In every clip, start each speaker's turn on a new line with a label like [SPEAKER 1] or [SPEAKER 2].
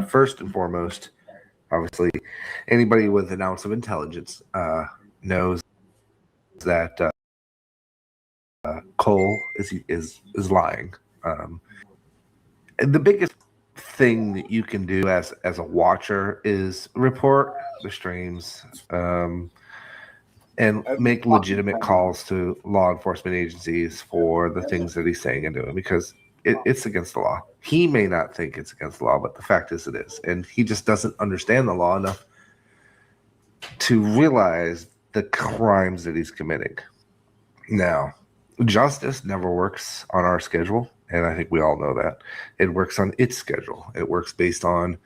[SPEAKER 1] First and foremost, obviously, anybody with an ounce of intelligence knows that Cole is lying. And the biggest thing that you can do as a watcher is report the streams and make legitimate calls to law enforcement agencies for the things that he's saying and doing, because it's against the law. He may not think it's against the law, but the fact is it is. And he just doesn't understand the law enough to realize the crimes that he's committing. Now, justice never works on our schedule, and I think we all know that. It works on its schedule. It works based on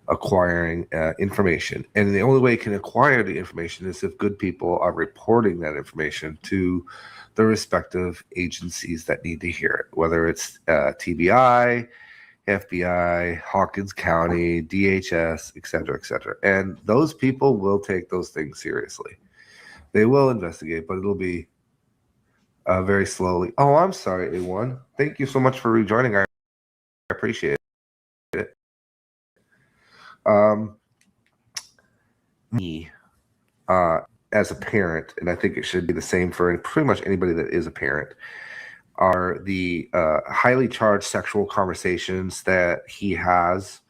[SPEAKER 1] acquiring information. And the only way it can acquire the information is if good people are reporting that information to the respective agencies that need to hear it, whether it's TBI, FBI, Hawkins County, DHS, et cetera, et cetera. And those people will take those things seriously. They will investigate, but it'll be very slowly. Oh, I'm sorry, A1. Thank you so much for rejoining. I appreciate it. Me, as a parent, and I think it should be the same for pretty much anybody that is a parent, are the highly charged sexual conversations that he has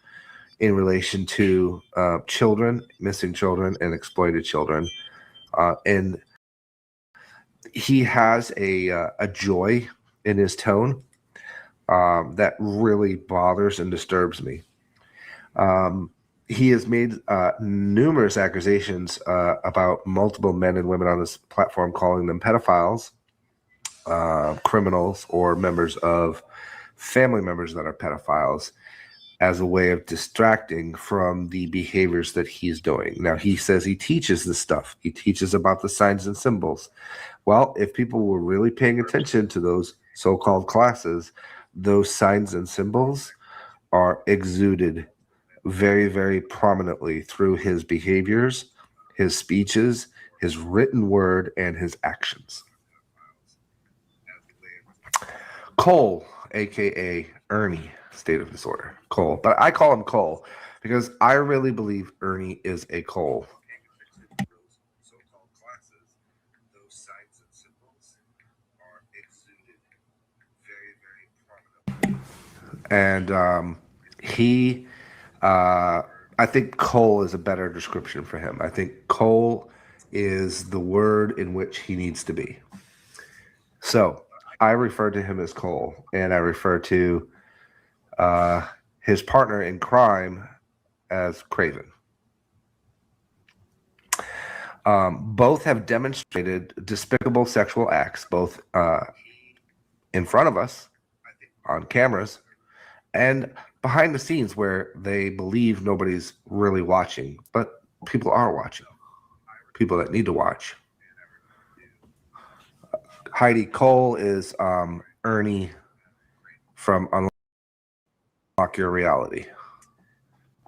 [SPEAKER 1] in relation to children, missing children, and exploited children. And he has a joy in his tone that really bothers and disturbs me. He has made numerous accusations about multiple men and women on this platform, calling them pedophiles, criminals, or members of family members that are pedophiles, as a way of distracting from the behaviors that he's doing. Now, he says he teaches this stuff. He teaches about the signs and symbols. Well, if people were really paying attention to those so-called classes, those signs and symbols are exuded very, very prominently through his behaviors, his speeches, his written word, and his actions. Cole, aka Ernie, state of disorder. Cole, but I call him Cole because I really believe Ernie is a Cole. And I think Cole is a better description for him. I think Cole is the word in which he needs to be. So I refer to him as Cole, and I refer to his partner in crime as Craven. Both have demonstrated despicable sexual acts, both in front of us on cameras and behind the scenes, where they believe nobody's really watching, but people are watching. People that need to watch. Heidi, Cole is Ernie from Unlock Your Reality.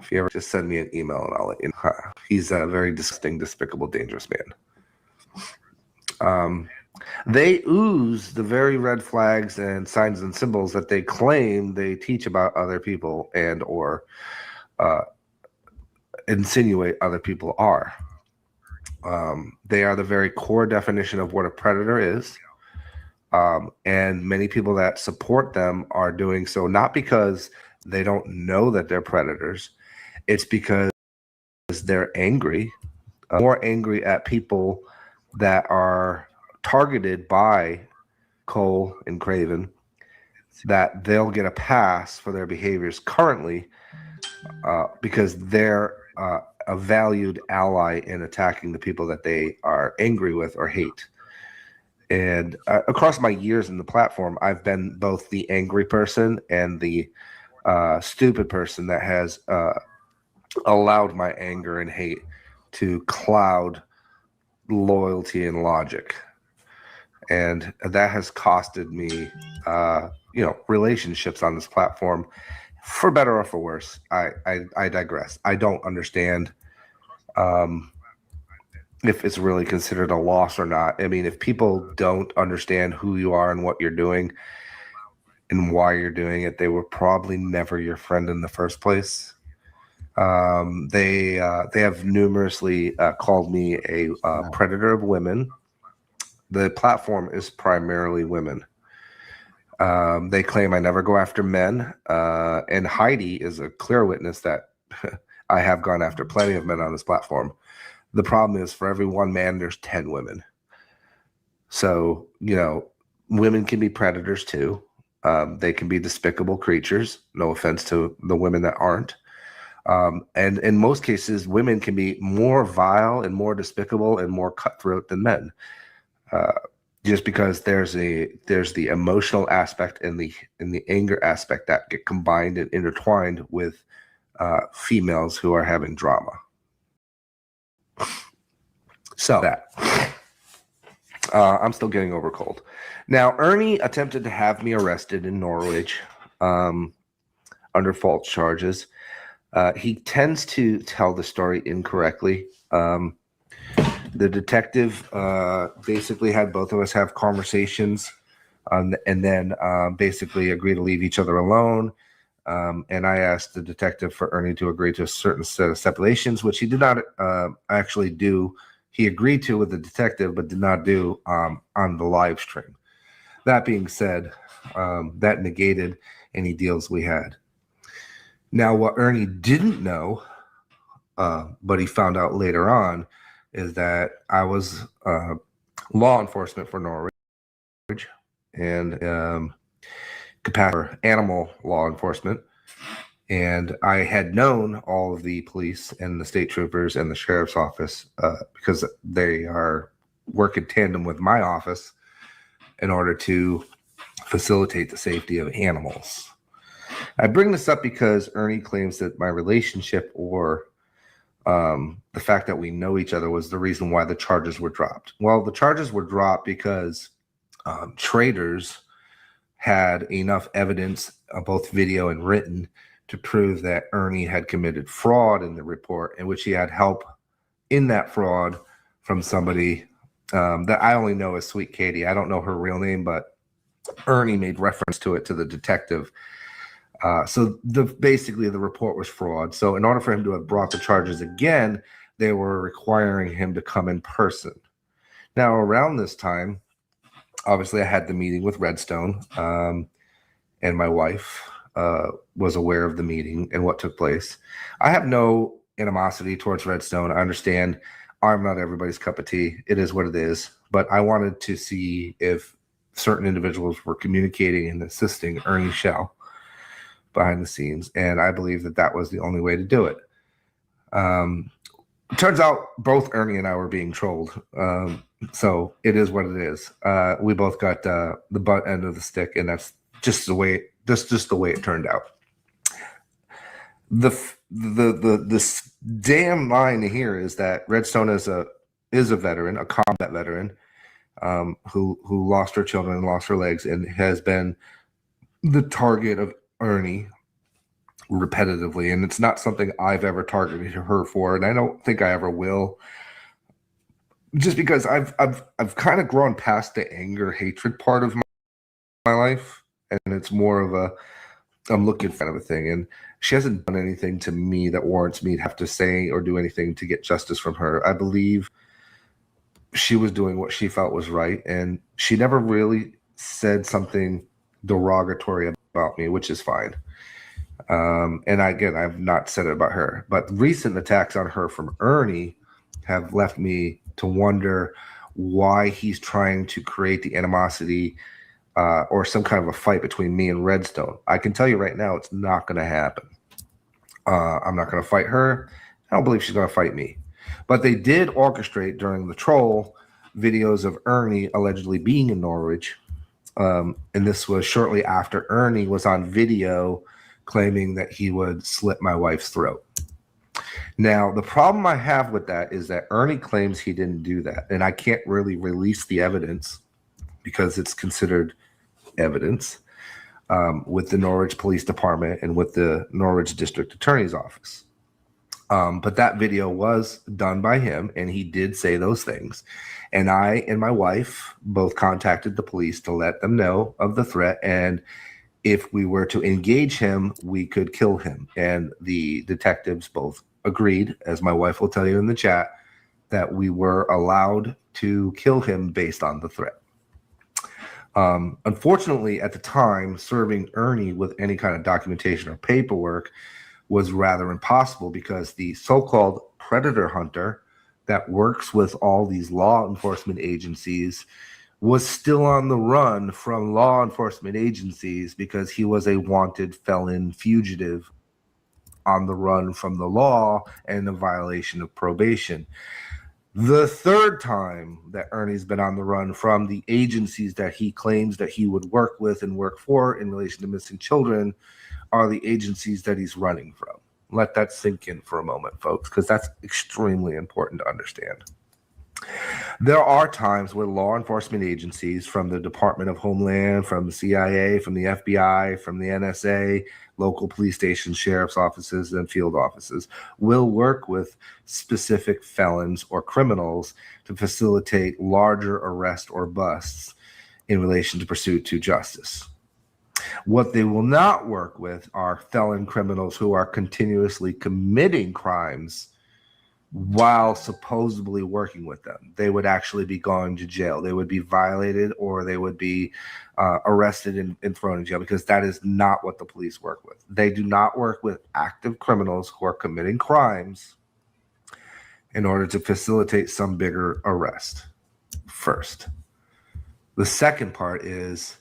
[SPEAKER 1] If you ever just send me an email and I'll let you know. He's a very disgusting, despicable, dangerous man. They ooze the very red flags and signs and symbols that they claim they teach about other people and or insinuate other people are. They are the very core definition of what a predator is. And many people that support them are doing so not because they don't know that they're predators. It's because they're angry, more angry at people that are targeted by Cole and Craven, that they'll get a pass for their behaviors currently because they're a valued ally in attacking the people that they are angry with or hate. And across my years in the platform, I've been both the angry person and the stupid person that has allowed my anger and hate to cloud loyalty and logic. And that has costed me, relationships on this platform, for better or for worse. I digress. I don't understand if it's really considered a loss or not. I mean, if people don't understand who you are and what you're doing and why you're doing it, they were probably never your friend in the first place. They have numerously called me a predator of women. The platform is primarily women. They claim I never go after men, and Heidi is a clear witness that I have gone after plenty of men on this platform. The problem is, for every one man, there's 10 women. So, you know, women can be predators too. They can be despicable creatures. No offense to the women that aren't. And in most cases, women can be more vile and more despicable and more cutthroat than men. Just because there's the emotional aspect and the anger aspect that get combined and intertwined with females who are having drama. So that I'm still getting over cold. Now, Ernie attempted to have me arrested in Norwich under false charges. He tends to tell the story incorrectly. The detective basically had both of us have conversations and then basically agree to leave each other alone. And I asked the detective for Ernie to agree to a certain set of stipulations, which he did not actually do. He agreed to with the detective, but did not do on the live stream. That being said, that negated any deals we had. Now, what Ernie didn't know, but he found out later on, is that I was law enforcement for Norwich and capacity for animal law enforcement. And I had known all of the police and the state troopers and the sheriff's office because they are work in tandem with my office in order to facilitate the safety of animals. I bring this up because Ernie claims that my relationship or the fact that we know each other was the reason why the charges were dropped. Well, the charges were dropped because traders had enough evidence, both video and written, to prove that Ernie had committed fraud in the report, in which he had help in that fraud from somebody that I only know as Sweet Katie. I don't know her real name, but Ernie made reference to it to the detective. So basically the report was fraud. So in order for him to have brought the charges again, they were requiring him to come in person. Now, around this time, obviously I had the meeting with Redstone, and my wife was aware of the meeting and what took place. I have no animosity towards Redstone. I understand I'm not everybody's cup of tea. It is what it is. But I wanted to see if certain individuals were communicating and assisting Ernie Shell behind the scenes, and I believe that that was the only way to do it. Turns out both Ernie and I were being trolled, so it is what it is. We both got the butt end of the stick, and that's just the way it turned out. This damn line here is that Redstone is a veteran, a combat veteran, who lost her children and lost her legs, and has been the target of Ernie repetitively, and it's not something I've ever targeted her for, and I don't think I ever will, just because I've kind of grown past the anger hatred part of my life, and it's more of a I'm looking kind of a thing, and she hasn't done anything to me that warrants me to have to say or do anything to get justice from her. I believe she was doing what she felt was right, and she never really said something derogatory about me, which is fine. And I've not said it about her, but recent attacks on her from Ernie have left me to wonder why he's trying to create the animosity or some kind of a fight between me and Redstone. I can tell you right now, it's not going to happen. I'm not going to fight her. I don't believe she's going to fight me. But they did orchestrate during the troll videos of Ernie allegedly being in Norwich. And this was shortly after Ernie was on video claiming that he would slit my wife's throat. Now, the problem I have with that is that Ernie claims he didn't do that, and I can't really release the evidence because it's considered evidence with the Norwich Police Department and with the Norwich District Attorney's Office. But that video was done by him, and he did say those things. And I and my wife both contacted the police to let them know of the threat, and if we were to engage him, we could kill him. And the detectives both agreed, as my wife will tell you in the chat, that we were allowed to kill him based on the threat. Unfortunately, at the time, serving Ernie with any kind of documentation or paperwork was rather impossible, because the so-called predator hunter that works with all these law enforcement agencies was still on the run from law enforcement agencies, because he was a wanted felon fugitive on the run from the law and a violation of probation. The third time that Ernie's been on the run from the agencies that he claims that he would work with and work for in relation to missing children are the agencies that he's running from. Let that sink in for a moment, folks, because that's extremely important to understand. There are times where law enforcement agencies, from the Department of Homeland, from the CIA, from the FBI, from the NSA, local police stations, sheriff's offices, and field offices, will work with specific felons or criminals to facilitate larger arrest or busts in relation to pursuit to justice. What they will not work with are felon criminals who are continuously committing crimes while supposedly working with them. They would actually be going to jail. They would be violated, or they would be arrested and thrown in jail, because that is not what the police work with. They do not work with active criminals who are committing crimes in order to facilitate some bigger arrest first. The second part is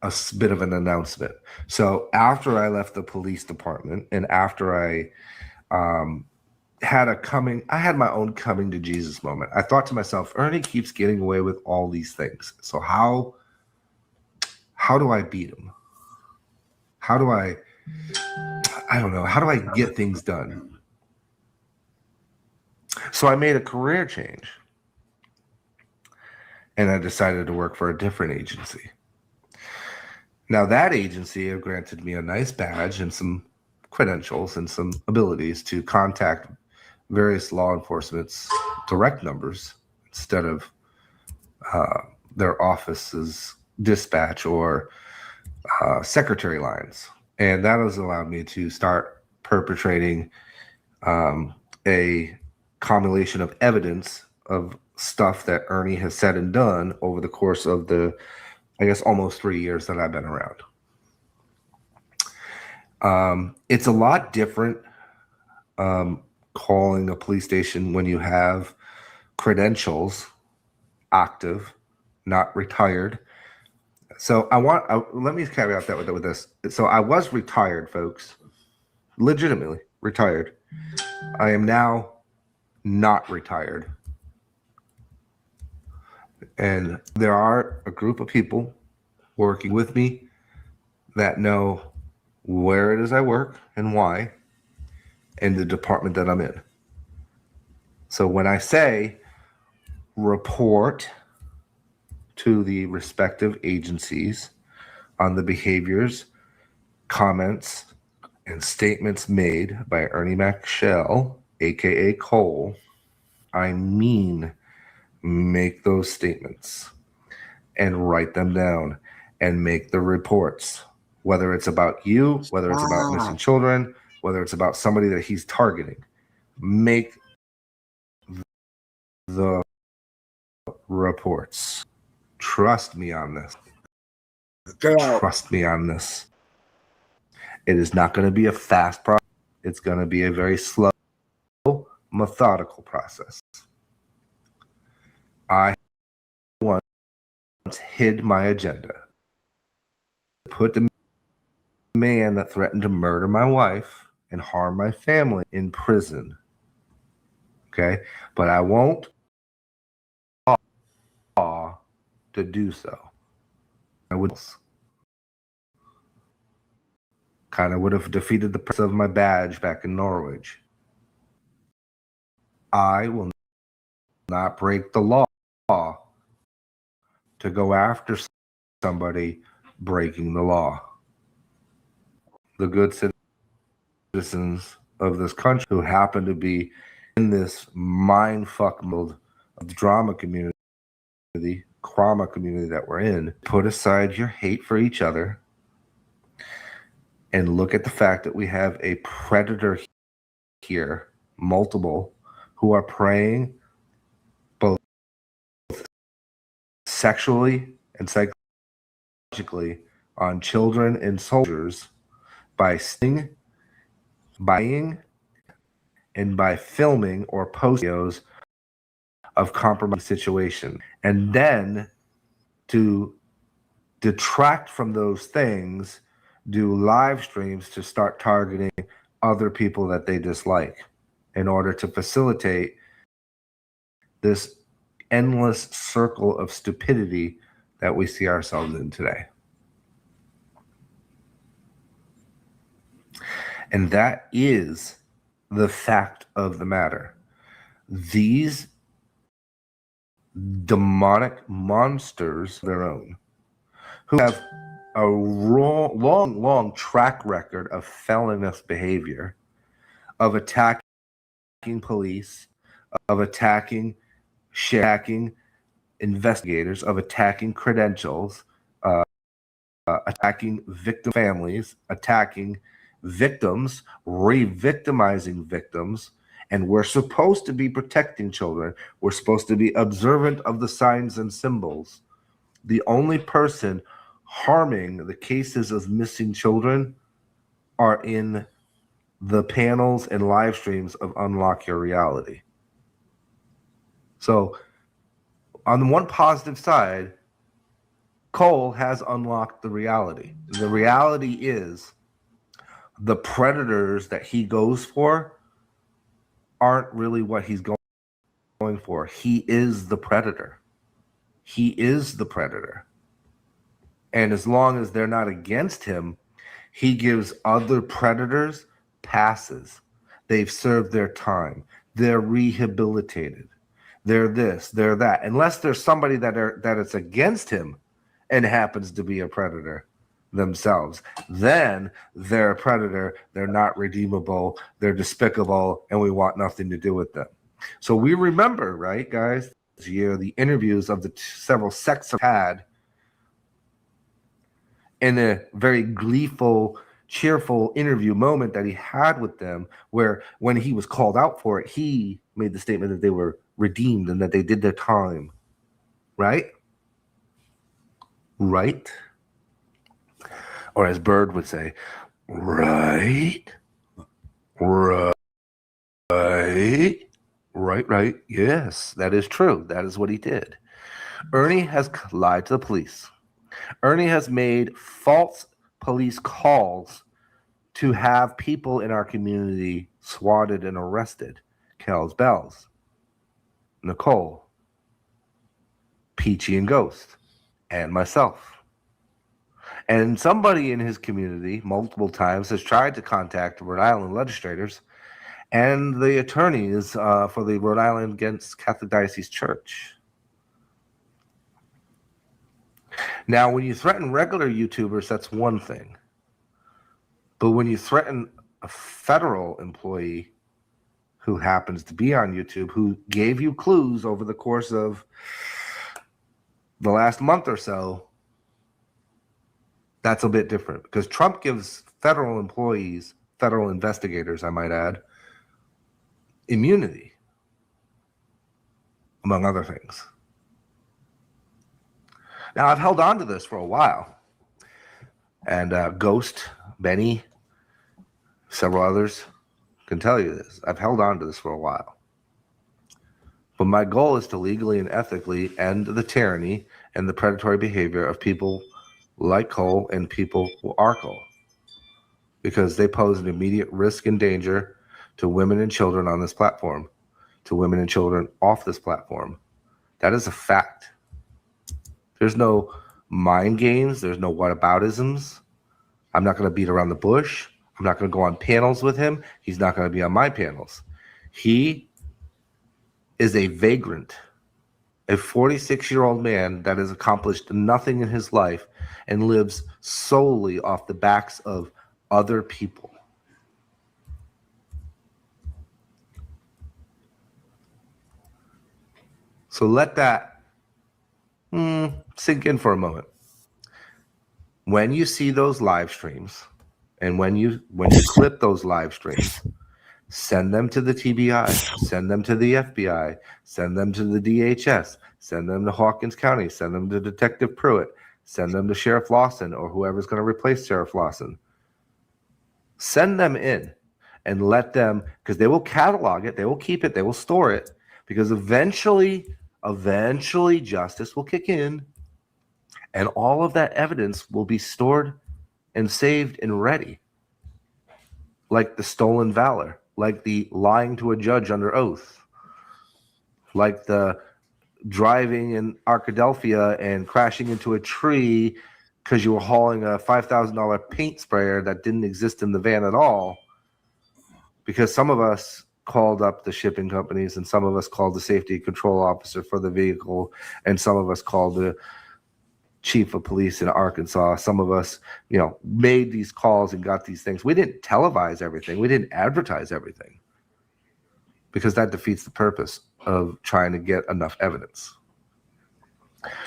[SPEAKER 1] a bit of an announcement. So after I left the police department, and after I had my own coming to Jesus moment, I thought to myself, Ernie keeps getting away with all these things. So how do I beat him? I don't know. How do I get things done? So I made a career change, and I decided to work for a different agency. Now, that agency had granted me a nice badge and some credentials and some abilities to contact various law enforcement's direct numbers instead of their office's dispatch or secretary lines. And that has allowed me to start perpetrating a compilation of evidence of stuff that Ernie has said and done over the course of the, I guess, almost 3 years that I've been around. It's a lot different calling a police station when you have credentials active, not retired. So let me caveat that with this. So I was retired, folks, legitimately retired. I am now not retired. And there are a group of people working with me that know where it is I work and why, and the department that I'm in. So when I say report to the respective agencies on the behaviors, comments, and statements made by Ernie MacShell, aka Cole, I mean make those statements and write them down and make the reports, whether it's about you, whether it's about missing children, whether it's about somebody that he's targeting. Make the reports. Trust me on this. Trust me on this. It is not going to be a fast process. It's going to be a very slow, methodical process. I once hid my agenda. Put the man that threatened to murder my wife and harm my family in prison. Okay? But I won't law to do so. I would kind of would have defeated the purpose of my badge back in Norwich. I will not break the law to go after somebody breaking the law. The good citizens of this country who happen to be in this mindfuck mode of the drama community, trauma community that we're in. Put aside your hate for each other and look at the fact that we have a predator here, multiple, who are preying both sexually and psychologically on children and soldiers by sting, buying, and by filming or posting videos of compromising situation. And then to detract from those things, do live streams to start targeting other people that they dislike in order to facilitate this endless circle of stupidity that we see ourselves in today. And that is the fact of the matter. These demonic monsters of their own, who have a long track record of felonious behavior, of attacking police, of attacking investigators, of attacking credentials, attacking victim families, attacking victims, re-victimizing victims. And we're supposed to be protecting children. We're supposed to be observant of the signs and symbols. The only person harming the cases of missing children are in the panels and live streams of Unlock Your Reality. So on the one positive side, Cole has unlocked the reality. The reality is the predators that he goes for aren't really what he's going for. He is the predator. He is the predator. And as long as they're not against him, he gives other predators passes. They've served their time. They're rehabilitated. They're this, they're that. Unless there's somebody that is against him and happens to be a predator themselves, then they're a predator. They're not redeemable. They're despicable, and we want nothing to do with them. So we remember, right, guys, this year, the interviews of the several sects had in a very gleeful, cheerful interview moment that he had with them, where when he was called out for it, he made the statement that they were redeemed and that they did their time. Right? Right? Or as Bird would say, right? Right? Right. Yes, that is true. That is what he did. Ernie has lied to the police. Ernie has made false police calls to have people in our community swatted and arrested. Kells Bells, Nicole, Peachy and Ghost, and myself. And somebody in his community multiple times has tried to contact Rhode Island legislators and the attorneys for the Rhode Island Against Catholic Diocese Church. Now, when you threaten regular YouTubers, that's one thing. But when you threaten a federal employee who happens to be on YouTube, who gave you clues over the course of the last month or so, that's a bit different. Because Trump gives federal employees, federal investigators, I might add, immunity, among other things. Now, I've held on to this for a while. And Ghost, Benny, several others can tell you this. I've held on to this for a while. But my goal is to legally and ethically end the tyranny and the predatory behavior of people like Cole and people who are Cole, because they pose an immediate risk and danger to women and children on this platform, to women and children off this platform. That is a fact. There's no mind games. There's no whataboutisms. I'm not going to beat around the bush. I'm not going to go on panels with him. He's not going to be on my panels. He is a vagrant, a 46-year-old man that has accomplished nothing in his life and lives solely off the backs of other people. So let that sink in for a moment. When you see those live streams, and when you clip those live streams, send them to the TBI, send them to the FBI, send them to the DHS, send them to Hawkins County, send them to Detective Pruitt, send them to Sheriff Lawson or whoever's going to replace Sheriff Lawson. Send them in and let them, because they will catalog it, they will keep it, they will store it, because eventually justice will kick in and all of that evidence will be stored and saved and ready. Like the stolen valor, like the lying to a judge under oath, like the driving in Arkadelphia and crashing into a tree because you were hauling a $5,000 paint sprayer that didn't exist in the van at all. Because some of us called up the shipping companies and some of us called the safety control officer for the vehicle and some of us called the chief of police in Arkansas. Some of us, made these calls and got these things. We didn't televise everything. We didn't advertise everything because that defeats the purpose of trying to get enough evidence.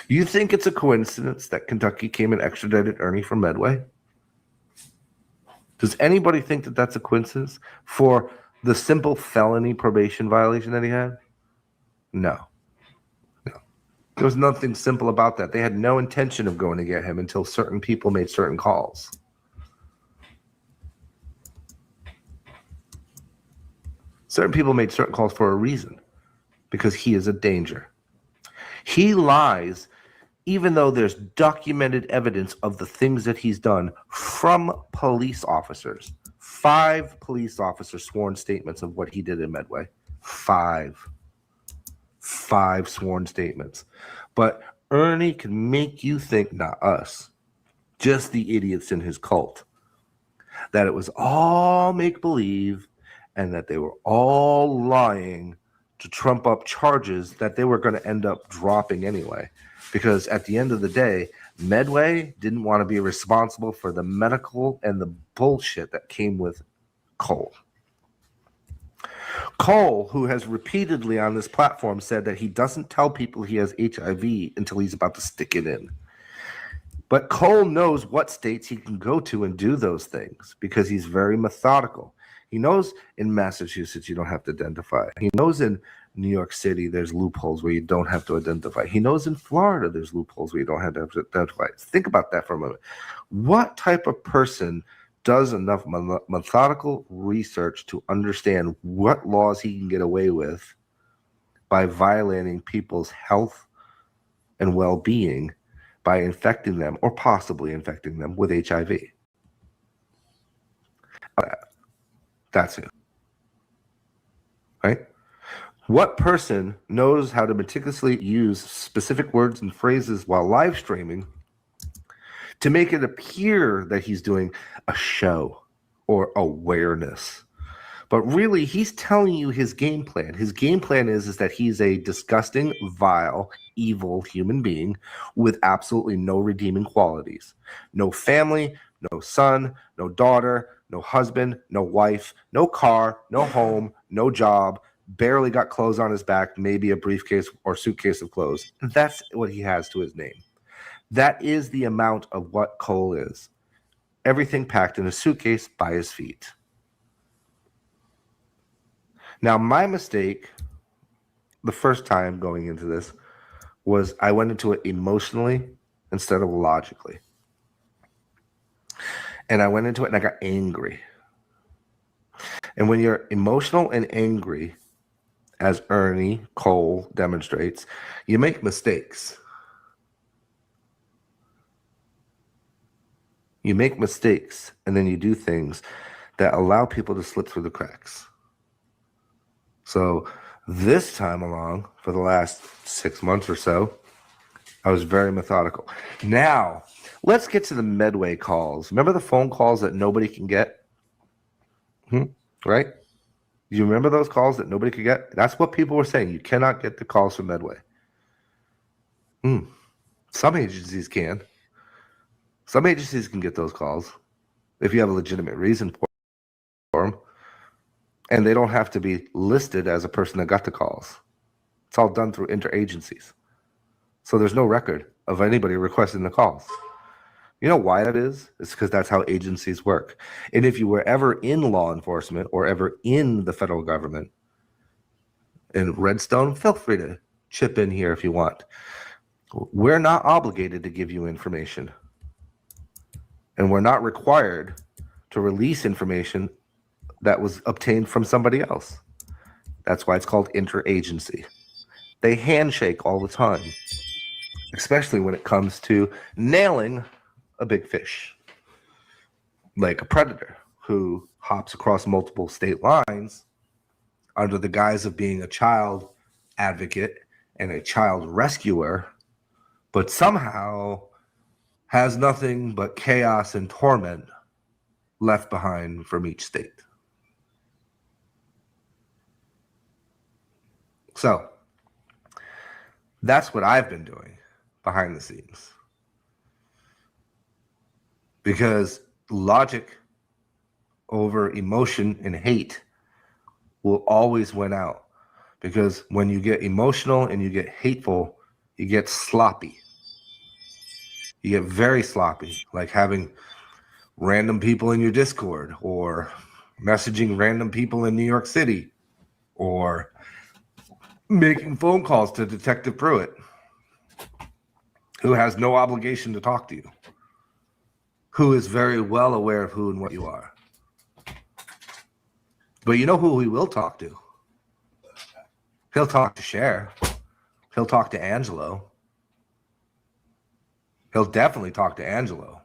[SPEAKER 1] You think it's a coincidence that Kentucky came and extradited Ernie from Medway? Does anybody think that that's a coincidence for the simple felony probation violation that he had? No. There was nothing simple about that. They had no intention of going to get him until certain people made certain calls. Certain people made certain calls for a reason, because he is a danger. He lies even though there's documented evidence of the things that he's done from police officers. 5 police officers sworn statements of what he did in Medway. 5 sworn statements. But Ernie can make you think, not us, just the idiots in his cult, that it was all make-believe and that they were all lying to trump up charges that they were going to end up dropping anyway. Because at the end of the day, Medway didn't want to be responsible for the medical and the bullshit that came with Cole. Cole, who has repeatedly on this platform said that he doesn't tell people he has HIV until he's about to stick it in. But Cole knows what states he can go to and do those things because he's very methodical. He knows in Massachusetts you don't have to identify. He knows in New York City there's loopholes where you don't have to identify. He knows in Florida there's loopholes where you don't have to identify. Think about that for a moment. What type of person does enough methodical research to understand what laws he can get away with by violating people's health and well-being by infecting them or possibly infecting them with HIV? That's it. Right? What person knows how to meticulously use specific words and phrases while live streaming to make it appear that he's doing a show or awareness? But really, he's telling you his game plan. His game plan is that he's a disgusting, vile, evil human being with absolutely no redeeming qualities. No family, no son, no daughter, no husband, no wife, no car, no home, no job, barely got clothes on his back, maybe a briefcase or suitcase of clothes. That's what he has to his name. That is the amount of what Cole is. Everything packed in a suitcase by his feet. Now, my mistake the first time going into this was I went into it emotionally instead of logically. And I went into it and I got angry. And when you're emotional and angry, as Ernie Cole demonstrates, you make mistakes. You make mistakes, and then you do things that allow people to slip through the cracks. So this time along, for the last 6 months or so, I was very methodical. Now, let's get to the Medway calls. Remember the phone calls that nobody can get? Right? Do you remember those calls that nobody could get? That's what people were saying. You cannot get the calls from Medway. Some agencies can. Some agencies can get those calls if you have a legitimate reason for them. And they don't have to be listed as a person that got the calls. all done through interagencies. So there's no record of anybody requesting the calls. You know why that is? It's because that's how agencies work. And if you were ever in law enforcement or ever in the federal government, in Redstone, feel free to chip in here if you want. We're not obligated to give you information. And we're not required to release information that was obtained from somebody else. That's why it's called interagency. They handshake all the time, especially when it comes to nailing a big fish, like a predator who hops across multiple state lines under the guise of being a child advocate and a child rescuer, but somehow has nothing but chaos and torment left behind from each state. So that's what I've been doing behind the scenes. Because logic over emotion and hate will always win out. Because when you get emotional and you get hateful, you get sloppy. You get very sloppy, like having random people in your Discord or messaging random people in New York City or making phone calls to Detective Pruitt, who has no obligation to talk to you, who is very well aware of who and what you are. But you know who he will talk to? He'll talk to Cher. He'll talk to Angelo. He'll definitely talk to Angelo.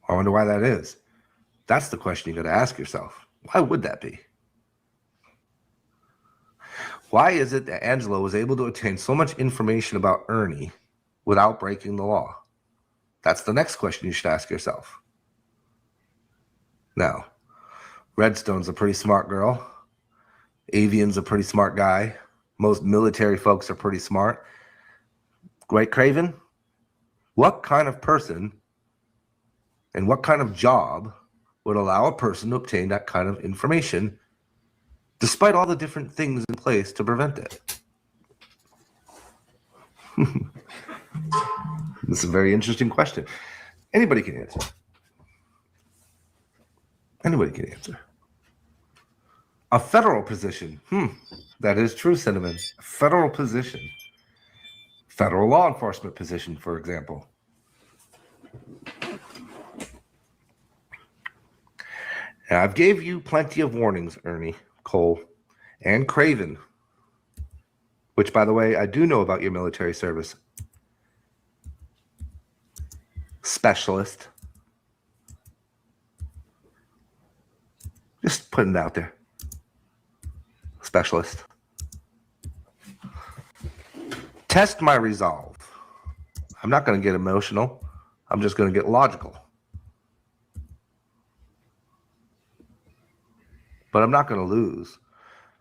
[SPEAKER 1] I wonder why that is. That's the question you got to ask yourself. Why would that be? Why is it that Angelo was able to obtain so much information about Ernie without breaking the law? That's the next question you should ask yourself. Now, Redstone's a pretty smart girl. Avian's a pretty smart guy. Most military folks are pretty smart. Right, Craven? What kind of person and what kind of job would allow a person to obtain that kind of information despite all the different things in place to prevent it? This is a very interesting question. Anybody can answer. Anybody can answer. A federal position. That is true, Cinnamon. A federal position. Federal law enforcement position, for example. Now, I've gave you plenty of warnings, Ernie, Cole, and Craven, which, by the way, I do know about your military service. Specialist. Just putting it out there. Specialist. Test my resolve. I'm not going to get emotional. I'm just going to get logical. But I'm not going to lose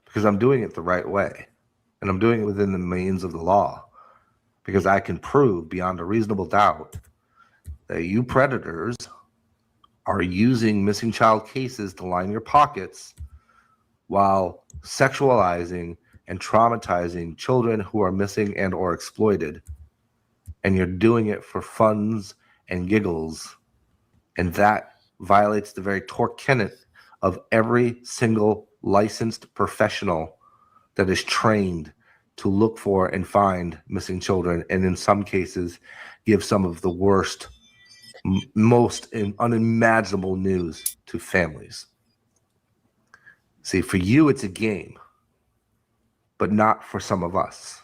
[SPEAKER 1] because I'm doing it the right way. And I'm doing it within the means of the law because I can prove beyond a reasonable doubt that you predators are using missing child cases to line your pockets while sexualizing and traumatizing children who are missing and or exploited. And you're doing it for funs and giggles. And that violates the very tenet of every single licensed professional that is trained to look for and find missing children, and in some cases give some of the worst, most unimaginable news to families. See, for you, it's a game, but not for some of us.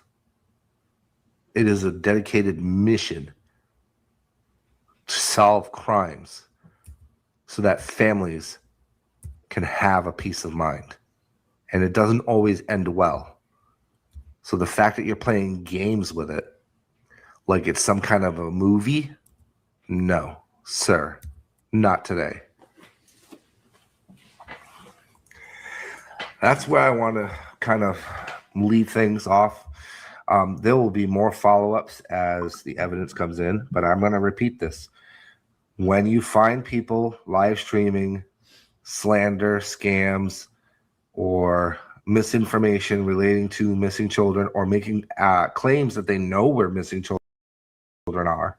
[SPEAKER 1] It is a dedicated mission to solve crimes so that families can have a peace of mind. And it doesn't always end well. So the fact that you're playing games with it, like it's some kind of a movie, no, sir, not today. That's where I want to kind of leave things off. There will be more follow-ups as the evidence comes in, but I'm going to repeat this. When you find people live streaming slander, scams, or misinformation relating to missing children or making claims that they know where missing children are,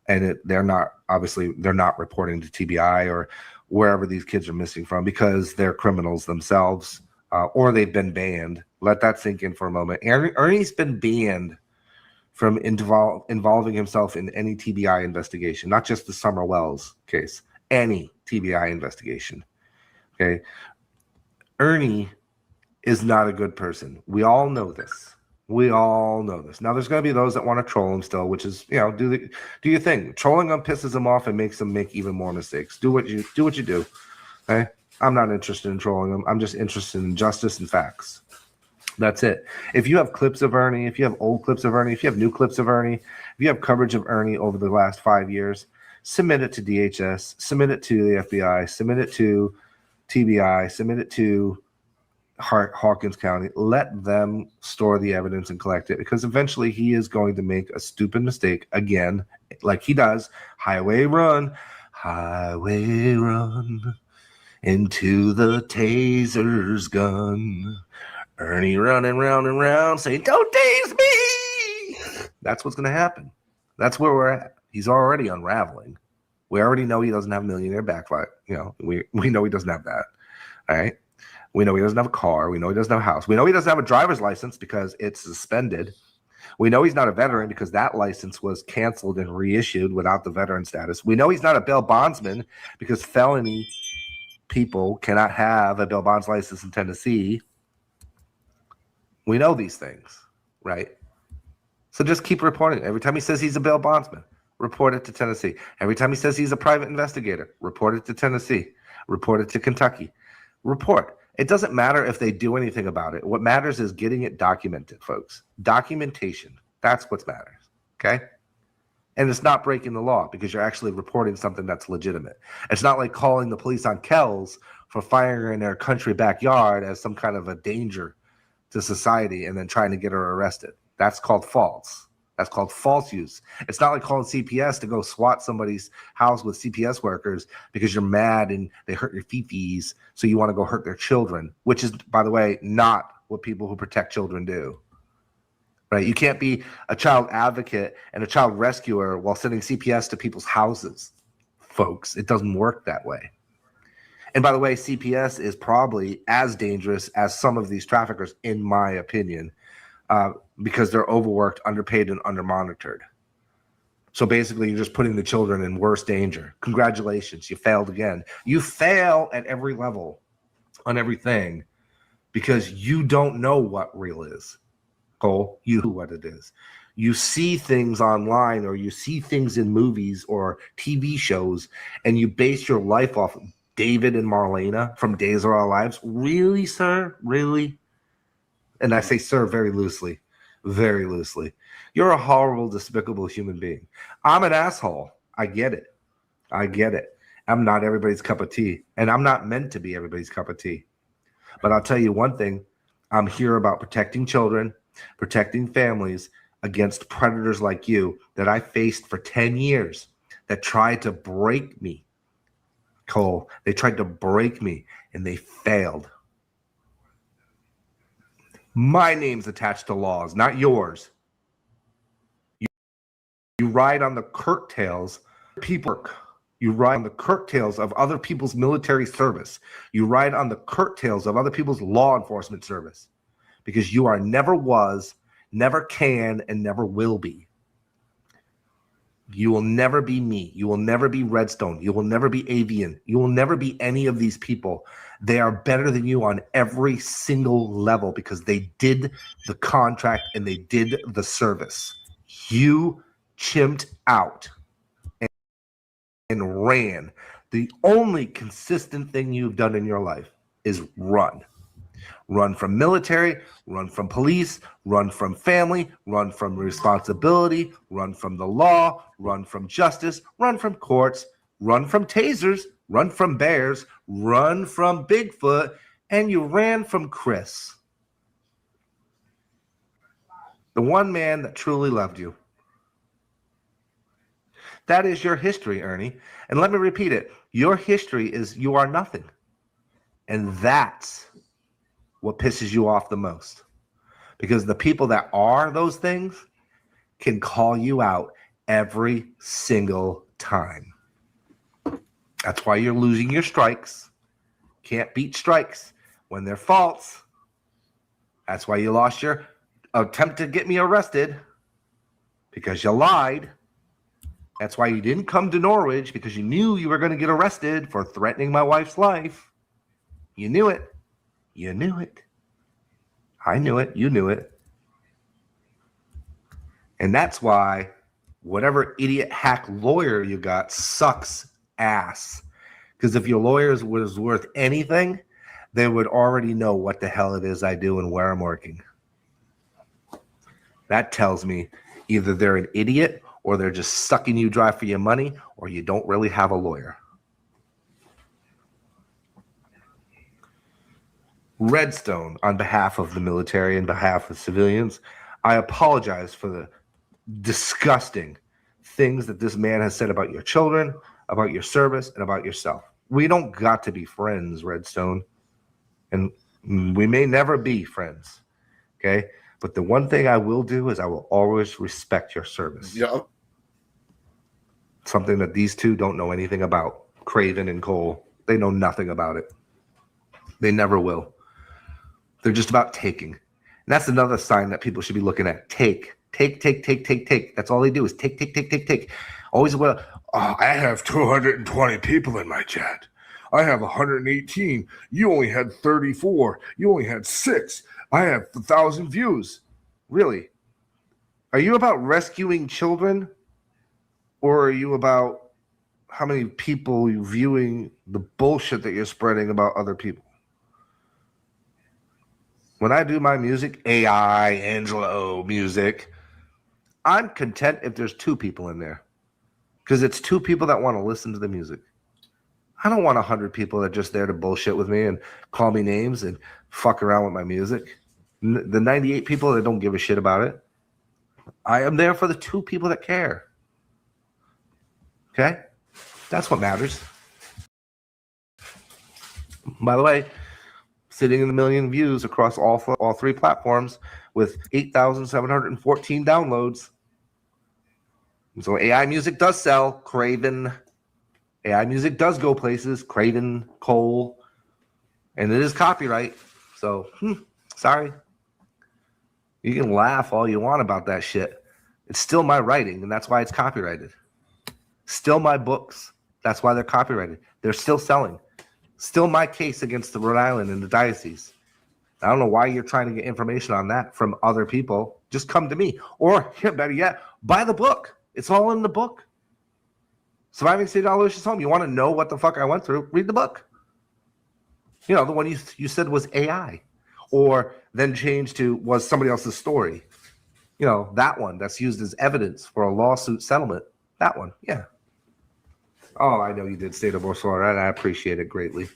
[SPEAKER 1] and they're not reporting to TBI or wherever these kids are missing from because they're criminals themselves, or they've been banned. Let that sink in for a moment. Ernie's been banned from involving himself in any TBI investigation, not just the Summer Wells case, any TBI investigation. Okay. Ernie is not a good person. We all know this. Now, there's going to be those that want to troll him still, which is, do your thing. Trolling him pisses him off and makes him make even more mistakes. Do what you do. Okay? I'm not interested in trolling him. I'm just interested in justice and facts. That's it. If you have clips of Ernie, if you have old clips of Ernie, if you have new clips of Ernie, if you have coverage of Ernie over the last 5 years, submit it to DHS, submit it to the FBI, submit it to TBI, submit it to Hawkins County. Let them store the evidence and collect it, because eventually he is going to make a stupid mistake again, like he does. Highway run into the taser's gun. Ernie running round and round saying, "Don't tase me." That's what's going to happen. That's where we're at. He's already unraveling. We already know he doesn't have millionaire backfire. We know he doesn't have that. All right. We know he doesn't have a car. We know he doesn't have a house. We know he doesn't have a driver's license because it's suspended. We know he's not a veteran because that license was canceled and reissued without the veteran status. We know he's not a bail bondsman because felony people cannot have a bail bonds license in Tennessee. We know these things, right? So just keep reporting. Every time he says he's a bail bondsman, report it to Tennessee. Every time he says he's a private investigator, report it to Tennessee. Report it to Kentucky. Report. It doesn't matter if they do anything about it. What matters is getting it documented, folks. Documentation. That's what matters. Okay? And it's not breaking the law because you're actually reporting something that's legitimate. It's not like calling the police on Kells for firing in their country backyard as some kind of a danger to society and then trying to get her arrested. That's called false. That's called false use. It's not like calling CPS to go SWAT somebody's house with CPS workers because you're mad and they hurt your fifis, so you want to go hurt their children, which is, by the way, not what people who protect children do. Right? You can't be a child advocate and a child rescuer while sending CPS to people's houses, folks. It doesn't work that way. And by the way, CPS is probably as dangerous as some of these traffickers, in my opinion, because they're overworked, underpaid, and undermonitored. So basically, you're just putting the children in worse danger. Congratulations, you failed again. You fail at every level on everything because you don't know what real is. Cole, you know what it is. You see things online or you see things in movies or TV shows, and you base your life off of David and Marlena from Days of Our Lives. Really, sir? Really? And I say sir very loosely. Very loosely. You're a horrible, despicable human being. I'm an asshole. I get it. I'm not everybody's cup of tea, and I'm not meant to be everybody's cup of tea. But I'll tell you one thing. I'm here about protecting children, protecting families against predators like you that I faced for 10 years that tried to break me. Cole, they tried to break me, and they failed. My name's attached to laws, not yours. You ride on the curtails of people. You ride on the curtails of other people's military service. You ride on the curtails of other people's law enforcement service because you are never was, never can, and never will be. You will never be me. You will never be Redstone. You will never be Avian. You will never be any of these people. They are better than you on every single level because they did the contract and they did the service. You chimped out and ran. The only consistent thing you've done in your life is run. Run from military, run from police, run from family, run from responsibility, run from the law, run from justice, run from courts, run from tasers, run from bears, run from Bigfoot, and you ran from Chris. The one man that truly loved you. That is your history, Ernie. And let me repeat it. Your history is you are nothing. And that's what pisses you off the most. Because the people that are those things can call you out every single time. That's why you're losing your strikes. Can't beat strikes when they're false. That's why you lost your attempt to get me arrested, because you lied. That's why you didn't come to Norwich, because you knew you were going to get arrested for threatening my wife's life. You knew it. You knew it. I knew it. You knew it. And that's why whatever idiot hack lawyer you got sucks ass. Because if your lawyer was worth anything, they would already know what the hell it is I do and where I'm working. That tells me either they're an idiot or they're just sucking you dry for your money, or you don't really have a lawyer. Redstone, on behalf of the military and behalf of civilians, I apologize for the disgusting things that this man has said about your children, about your service, and about yourself. We don't got to be friends, Redstone. And we may never be friends, okay? But the one thing I will do is I will always respect your service.
[SPEAKER 2] Yeah.
[SPEAKER 1] Something that these two don't know anything about. Craven and Cole. They know nothing about it. They never will. They're just about taking. And that's another sign that people should be looking at. Take. That's all they do is take. Always, well, I have 220 people in my chat. I have 118. You only had 34. You only had 6. I have 1,000 views. Really? Are you about rescuing children? Or are you about how many people you viewing the bullshit that you're spreading about other people? When I do my music, AI, Angelo music, I'm content if there's 2 people in there. Because it's 2 people that want to listen to the music. I don't want 100 people that are just there to bullshit with me and call me names and fuck around with my music. The 98 people that don't give a shit about it. I am there for the 2 people that care. Okay? That's what matters. By the way, sitting in the million views across all 3 platforms with 8,714 downloads. So AI music does sell. Craven. AI music does go places. Craven, Cole. And it is copyright. So, sorry. You can laugh all you want about that shit. It's still my writing, and that's why it's copyrighted. Still my books. That's why they're copyrighted. They're still selling. Still my case against the Rhode Island and the diocese. I don't know why you're trying to get information on that from other people. Just come to me. Or, better yet, buy the book. It's all in the book. Surviving State Aloysius Home. You want to know what the fuck I went through? Read the book. You know, the one you said was AI. Or then changed to was somebody else's story. You know, that one that's used as evidence for a lawsuit settlement. That one, yeah. Oh, I know you did, State of Florida, and I appreciate it greatly.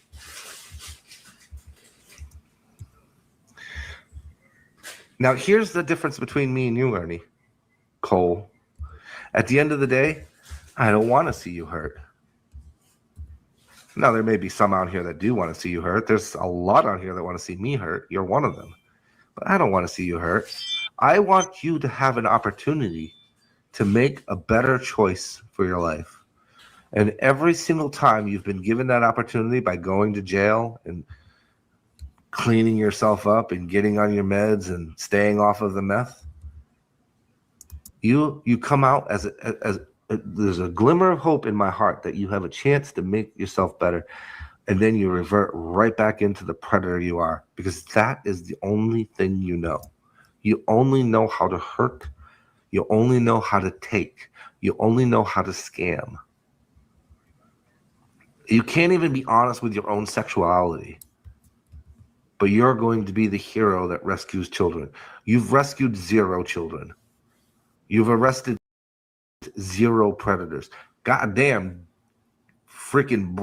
[SPEAKER 1] Now, here's the difference between me and you, Ernie. Cole. At the end of the day, I don't want to see you hurt. Now, there may be some out here that do want to see you hurt. There's a lot out here that want to see me hurt. You're one of them. But I don't want to see you hurt. I want you to have an opportunity to make a better choice for your life. And every single time you've been given that opportunity by going to jail and cleaning yourself up and getting on your meds and staying off of the meth, you come out as there's a glimmer of hope in my heart that you have a chance to make yourself better, and then you revert right back into the predator you are, because that is the only thing you know. You only know how to hurt. You only know how to take. You only know how to scam. You can't even be honest with your own sexuality. But you're going to be the hero that rescues children. You've rescued 0 children. You've arrested 0 predators. Goddamn, freaking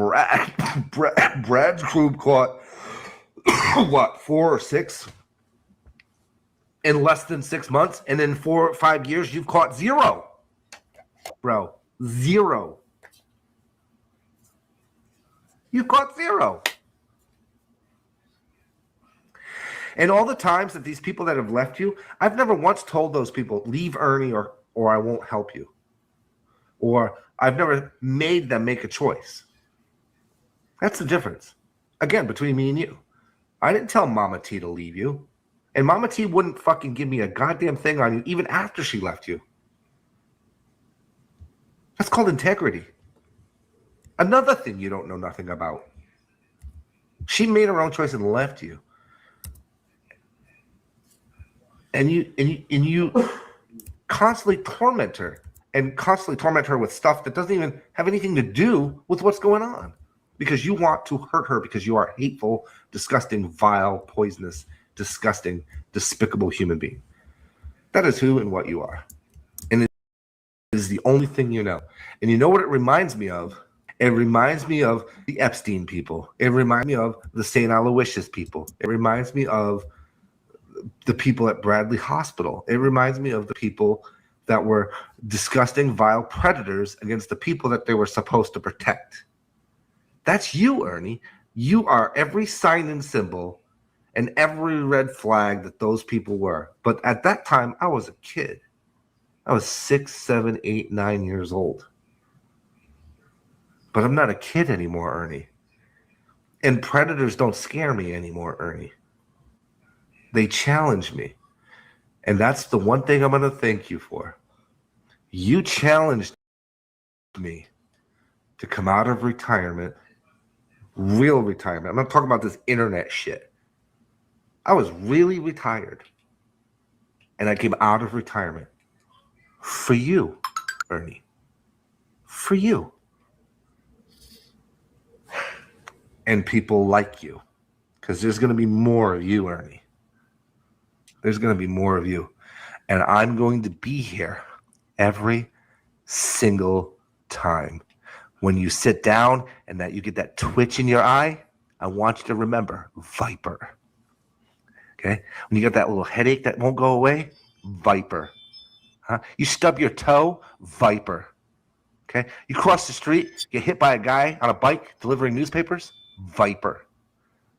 [SPEAKER 1] Brad's crew caught, what, 4 or 6 in less than 6 months? And in 4 or 5 years, you've caught 0. Bro, 0. You've caught 0. And all the times that these people that have left you, I've never once told those people, leave Ernie or I won't help you. Or I've never made them make a choice. That's the difference. Again, between me and you. I didn't tell Mama T to leave you. And Mama T wouldn't fucking give me a goddamn thing on you even after she left you. That's called integrity. Another thing you don't know nothing about. She made her own choice and left you. And you constantly torment her. And constantly torment her with stuff that doesn't even have anything to do with what's going on. Because you want to hurt her because you are a hateful, disgusting, vile, poisonous, disgusting, despicable human being. That is who and what you are. And it is the only thing you know. And you know what it reminds me of? It reminds me of the Epstein people. It reminds me of the St. Aloysius people. It reminds me of the people at Bradley Hospital. It reminds me of the people that were disgusting, vile predators against the people that they were supposed to protect. That's you, Ernie. You are every sign and symbol and every red flag that those people were. But at that time, I was a kid. I was 6, 7, 8, 9 years old. But I'm not a kid anymore, Ernie. And predators don't scare me anymore, Ernie. They challenge me. And that's the one thing I'm going to thank you for. You challenged me to come out of retirement, real retirement. I'm not talking about this internet shit. I was really retired. And I came out of retirement for you, Ernie. For you. And people like you. Because there's going to be more of you, Ernie. There's going to be more of you. And I'm going to be here every single time. When you sit down and that you get that twitch in your eye, I want you to remember, Viper. Okay? When you get that little headache that won't go away, Viper. Huh? You stub your toe, Viper. Okay? You cross the street, get hit by a guy on a bike delivering newspapers, Viper.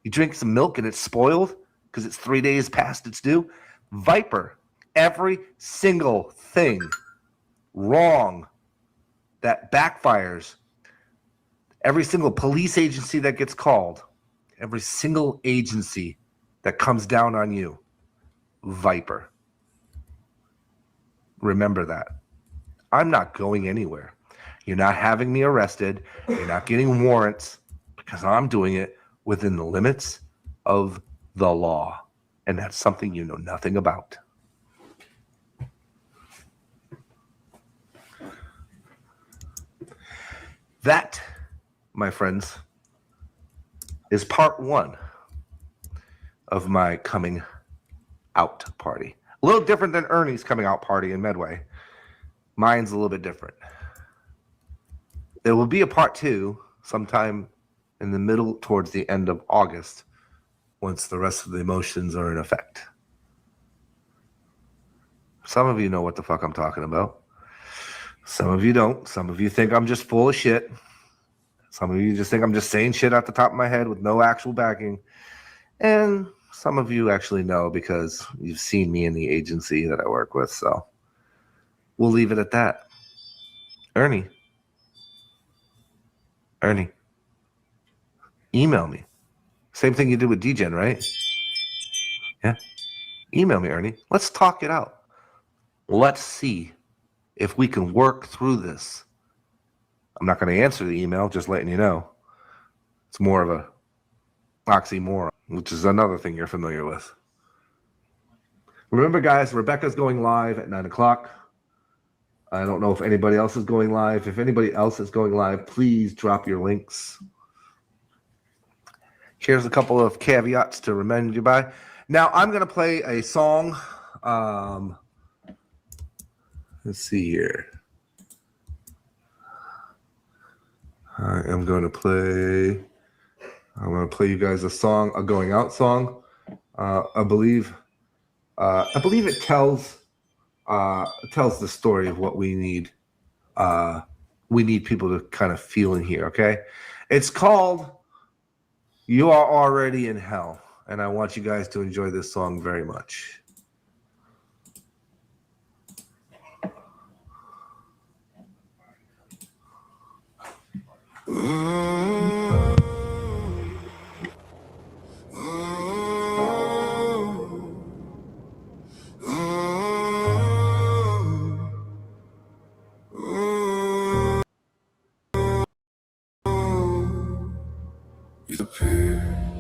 [SPEAKER 1] You drink some milk and it's spoiled because it's 3 days past its due, Viper. Every single thing wrong that backfires, every single police agency that gets called, every single agency that comes down on you, Viper. Remember that. I'm not going anywhere. You're not having me arrested. You're not getting warrants because I'm doing it within the limits of the law. And that's something you know nothing about. That, my friends, is part one of my coming out party. A little different than Ernie's coming out party in Medway. Mine's a little bit different. There will be a part two sometime in the middle towards the end of August once the rest of the emotions are in effect. Some of you know what the fuck I'm talking about. Some of you don't. Some of you think I'm just full of shit. Some of you just think I'm just saying shit out the top of my head with no actual backing. And some of you actually know because you've seen me in the agency that I work with. So we'll leave it at that. Ernie, email me. Same thing you did with DGen, right? Yeah. Email me, Ernie. Let's talk it out. Let's see if we can work through this. I'm not going to answer the email, just letting you know. It's more of a oxymoron, which is another thing you're familiar with. Remember, guys, Rebecca's going live at 9 o'clock. I don't know if anybody else is going live. If anybody else is going live, please drop your links. Here's a couple of caveats to remind you by. Now, I'm going to play a song. Let's see here. I'm going to play you guys a song, a going out song. I believe it tells the story of what we need. We need people to kind of feel in here. Okay, it's called "You Are Already in Hell." and I want you guys to enjoy this song very much. Disappear.